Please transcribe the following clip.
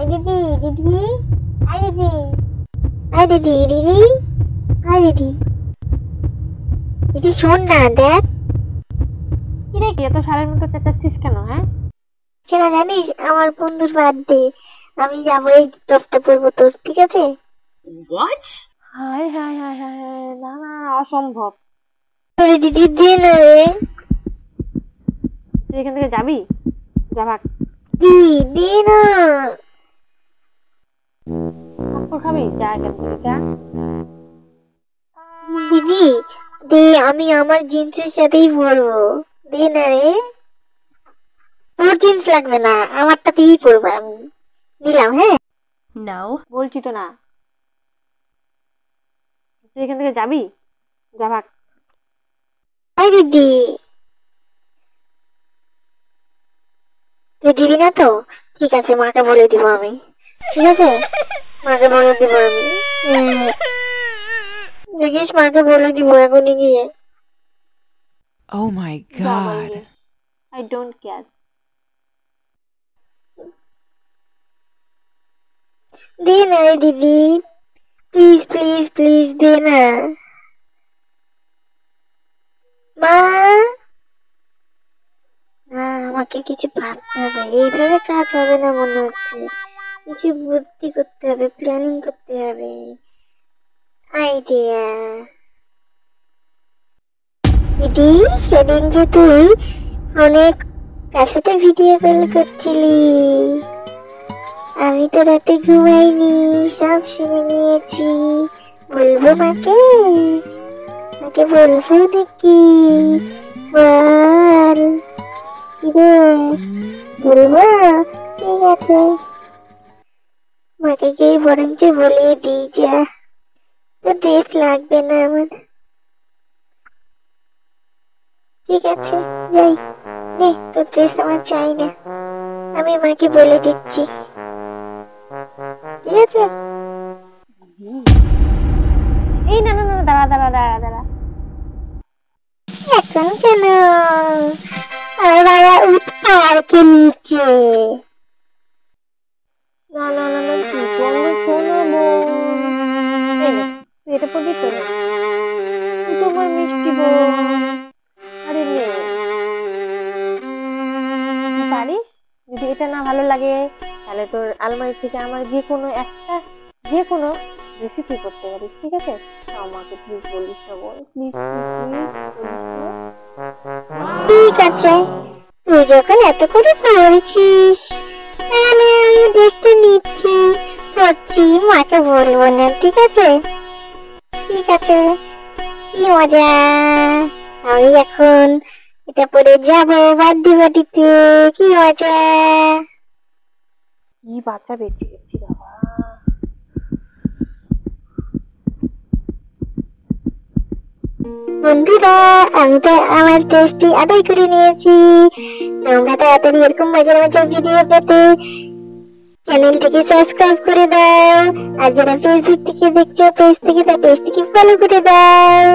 দিদি দিদি, আই দিদি, আই দিদি দিদি, আই দিদি দিদি, শোন না, দেখ। কি রে, কি এত সারের মতো চেঁচাচ্ছিস কেন? হ্যাঁ, কেন জানিস? আমার বন্ধুর বার্থডে, আমি যাবো, এই টপটা পরবো তোর, ঠিক আছে? High high high high high, না না, অসম্ভব। তোর দিদির দিয়ে না রে। তুই এখান থেকে যাবি? যা ভাগ। দি দি না। থাপ্পড় খাবি? যা এখান থেকে যা। দিদি দে, আমি আমার জিন্সের সাথেই পরবো, দে না রে। তোর জিন্স লাগবে না, আমারটাতেই পরবো আমি, দিলাম। হ্যাঁ, বলছি তো না, তুই এখান থেকে যাবি? যা ভাগ। আই দিদি, তুই দিবি না তো? ঠিক আছে, মাকে বলে দিব আমি, ঠিক আছে, মাকে বলে দিব আমি। দেখিস, মাকে বলে দিব এখনই গিয়ে। Oh my যা god. বলবি, আই ডোন্ট কেয়ার। দে না রে দিদি, প্লিজ প্লিজ প্লিজ, দে না। মা, না, আমাকে কিছু ভাবতে হবে, এইভাবে কাজ হবে না মনে হচ্ছে, কিছু বুদ্ধি করতে হবে, প্ল্যানিং করতে হবে, আইডিয়া। দিদি, সেদিন যে তুই ফোনে কার সাথে ভিডিও কল করছিলি, আমি তো রাতে ঘুমাইনি, সব শুনে নিয়েছি। বলবো মাকে? মাকে বলবো নাকি? বল, কিরে, বলবো? ঠিক আছে, মাকে গিয়ে বরঞ্চ বলিয়ে দিই, যা, তো ড্রেস লাগবে না আমার। ঠিক আছে, যাই, নে, তোর ড্রেস আমার চাই না, আমি মাকে বলে দিচ্ছি, ঠিক আছে? এই না না না, দাঁড়া দাঁড়া দাঁড়া দাঁড়া। এখন কেন? আমার বাবা উঠ পার্কে নিচে। না না না না, কি করবো শোনাবো? এই নে, তুই এটা পড়বি তো? নে, তুই তো আমার মিষ্টি বোন। আরে নে, তুই পারিস। যদি এটা না ভালো লাগে, তাহলে তোর আলমারি থেকে আমার যে কোনো রেসিপি করতে পারিস, ঠিক আছে? আমাকে প্লিজ বলিস না বোন, প্লিজ প্লিজ বলিস না। ঠিক আছে, তুই যখন এত করে বলছিস, তাহলে আমি ড্রেসটা নিচ্ছি, পড়ছি, মাকে বলবো না, ঠিক আছে? ঠিক আছে, কি মজা, আমি এখন এটা পরে যাবো বার্থডে পার্টিতে, কি মজা। কি বাচ্চা বেঁচে গেছি বাবা। বন্ধুরা, আমি তো আমার টেস্টটি আদায় করে নিয়েছি। তোমরা তাড়াতাড়ি এরকম মজার মজার ভিডিও পেতে চ্যানেলটিকে সাবস্ক্রাইব করে দাও, আর যারা ফেসবুক থেকে দেখছো পেজ থেকে, তার পেজটিকে ফলো করে দাও।